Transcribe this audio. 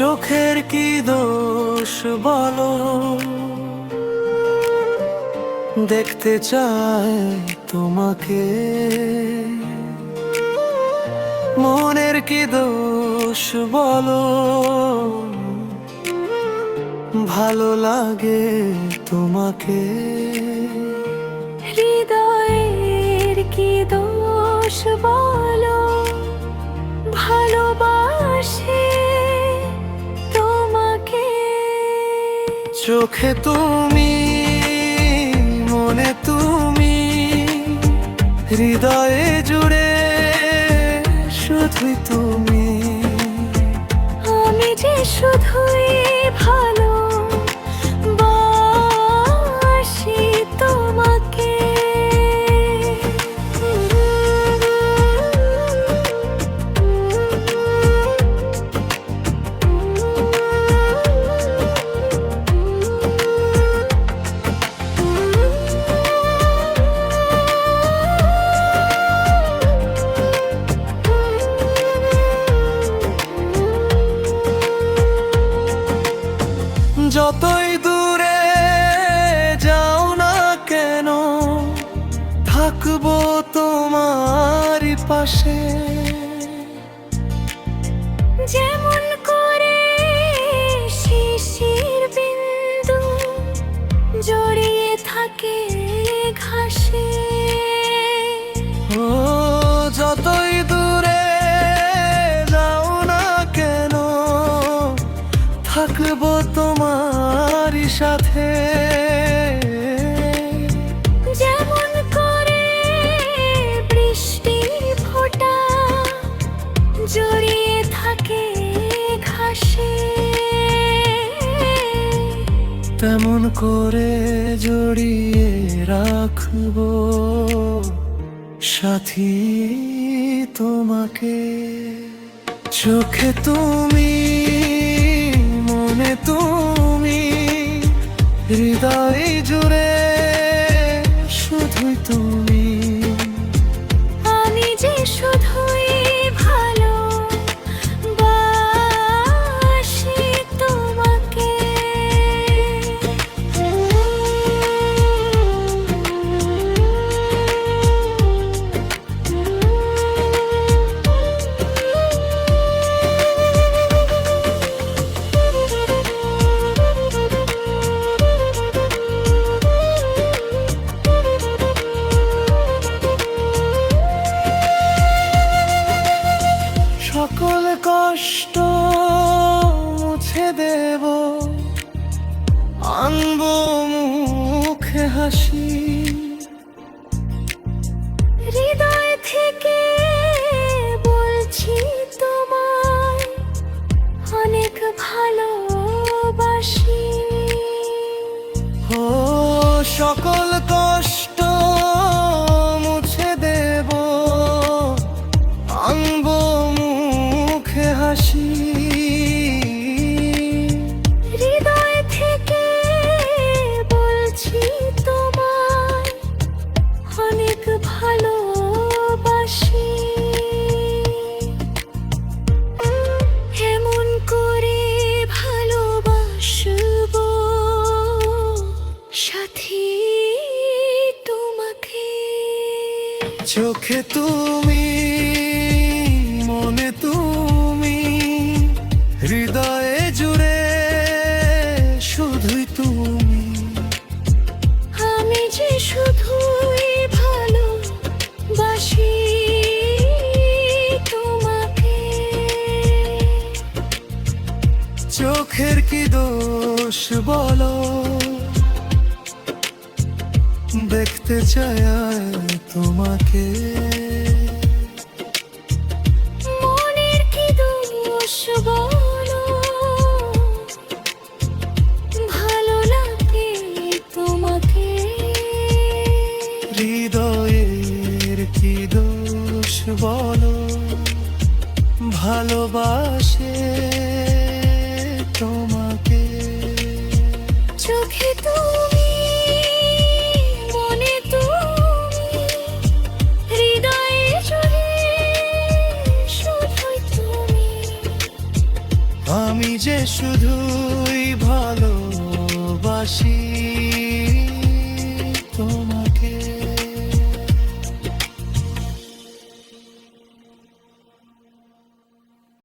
চোখের কি দোষ বলো, দেখতে চাই তোমাকে। মনের কি দোষ বলো, ভালো লাগে তোমাকে। হৃদয়ের কি দোষ বলো, ভালোবাসে তোমাকে। চোখে তুমি, মনে তুমি, হৃদয়ে জুড়ে শুধুই তুমি। আমি যে শুধুই ভালোবাসি তোমাকে। যতই দূরে যাও না কেন, থাকবো তোমারই পাশে। যেমন করে শিশির বিন্দু জড়িয়ে থাকে ঘাসে। ও যতই দূরে যাও না কেন, থাকবো তোমারই সাথে। যেমন করে বৃষ্টির ফোঁটা জড়িয়ে থাকে ঘাসে, তেমন করে জড়িয়ে রাখবো সাথী তোমাকে। চোখে তুমি, মনে তুমি, হৃদয় জুড়ে শুধুই তুমি। আমি যে শুধুই ভালোবাসি তোমাকে। সকল কষ্ট মুছে দেব, আনবো মুখে হাসি। হৃদয় থেকে বলছি তোমায় অনেক ভালোবাসি। ও সকল কষ্ট মুছে দেব, আনবো মুখে হাসি। হৃদয় থেকে বলছি তোমায় অনেক ভালোবাসি। এমন করে ভালোবাসবো সাথী তোমাকে। চোখে তুমি, মনে তুমি, হৃদয়ে জুড়ে শুধুই তুমি। আমি যে শুধুই ভালোবাসি তোমাকে। চোখের কি দোষ বলো, দেখতে চাই তোমাকে। মনের কি দোষ বলো, ভালো লাগে তোমাকে। হৃদয়ের কি দোষ বলো, ভালোবাসে তোমাকে। চোখে তুমি, মনে তুমি, হৃদয়ে জুড়ে শুধুই তুমি। আমি যে শুধুই ভালোবাসি।